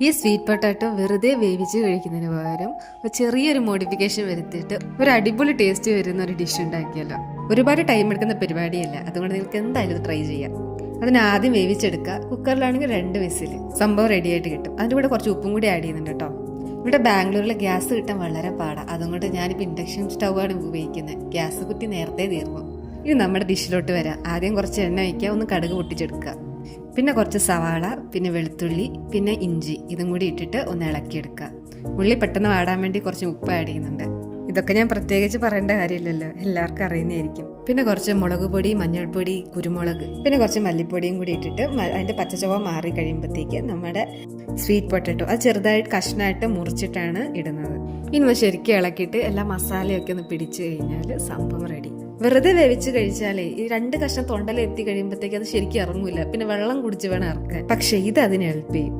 ഈ sweet potato വെറുതെ വേവിച്ച് കഴിക്കുന്നതിന് പകരം ഒരു ചെറിയൊരു മോഡിഫിക്കേഷൻ വരുത്തിയിട്ട് ഒരു അടിപൊളി ടേസ്റ്റ് വരുന്ന ഒരു ഡിഷ് ഉണ്ടാക്കിയല്ലോ. ഒരുപാട് ടൈം എടുക്കുന്ന പരിപാടിയല്ല, അതുകൊണ്ട് നിങ്ങൾക്ക് എന്തായാലും ട്രൈ ചെയ്യാം. അതിന് ആദ്യം വേവിച്ചെടുക്കുക. കുക്കറിലാണെങ്കിൽ 2 വിസിൽ സംഭവം റെഡി ആയിട്ട് കിട്ടും. അതിൻ്റെ കൂടെ കുറച്ച് ഉപ്പും കൂടി ആഡ് ചെയ്യുന്നുണ്ട് കേട്ടോ. ഇവിടെ ബാംഗ്ലൂരിൽ ഗ്യാസ് കിട്ടാൻ വളരെ പാടാണ്, അതുകൊണ്ട് ഞാനിപ്പോൾ ഇൻഡക്ഷൻ സ്റ്റൗവാണ് ഉപയോഗിക്കുന്നത്. ഗ്യാസ് കുറ്റി നേരത്തെ തീർന്നു. ഇനി നമ്മുടെ ഡിഷിലോട്ട് വരാം. ആദ്യം കുറച്ച് എണ്ണ വയ്ക്കുക, ഒന്ന് കടുക് പൊട്ടിച്ചെടുക്കുക. പിന്നെ കുറച്ച് സവാള, പിന്നെ വെളുത്തുള്ളി, പിന്നെ ഇഞ്ചി, ഇതും കൂടി ഇട്ടിട്ട് ഒന്ന് ഇളക്കിയെടുക്കുക. ഉള്ളി പെട്ടെന്ന് വാടാൻ വേണ്ടി കുറച്ച് ഉപ്പ് ആഡ് ചെയ്യുന്നുണ്ട്. ഇതൊക്കെ ഞാൻ പ്രത്യേകിച്ച് പറയേണ്ട കാര്യമില്ലല്ലോ, എല്ലാവർക്കും അറിയുന്നതായിരിക്കും. പിന്നെ കുറച്ച് മുളക് പൊടി, മഞ്ഞൾപ്പൊടി, കുരുമുളക്, പിന്നെ കുറച്ച് മല്ലിപ്പൊടിയും കൂടി ഇട്ടിട്ട് അതിൻ്റെ പച്ചച്ചുവ മാറി കഴിയുമ്പോഴത്തേക്ക് നമ്മുടെ സ്വീറ്റ് പൊട്ടാറ്റോ അത് ചെറുതായിട്ട് കഷ്ണമായിട്ട് മുറിച്ചിട്ടാണ് ഇടുന്നത്. ഇനി ശരിക്കും ഇളക്കിയിട്ട് എല്ലാ മസാലയൊക്കെ ഒന്ന് പിടിച്ചു കഴിഞ്ഞാൽ സംഭവം റെഡി. വെറുതെ വേവിച്ച് കഴിച്ചാലേ ഈ 2 കഷ്ണം തൊണ്ടയിൽ എത്തി കഴിയുമ്പോഴത്തേക്ക് അത് ശരിക്കും ഇറങ്ങൂല, പിന്നെ വെള്ളം കുടിച്ച് വേണം ഇറക്കാൻ. പക്ഷെ ഇത് അതിന് ഹെൽപ്പ് ചെയ്യും.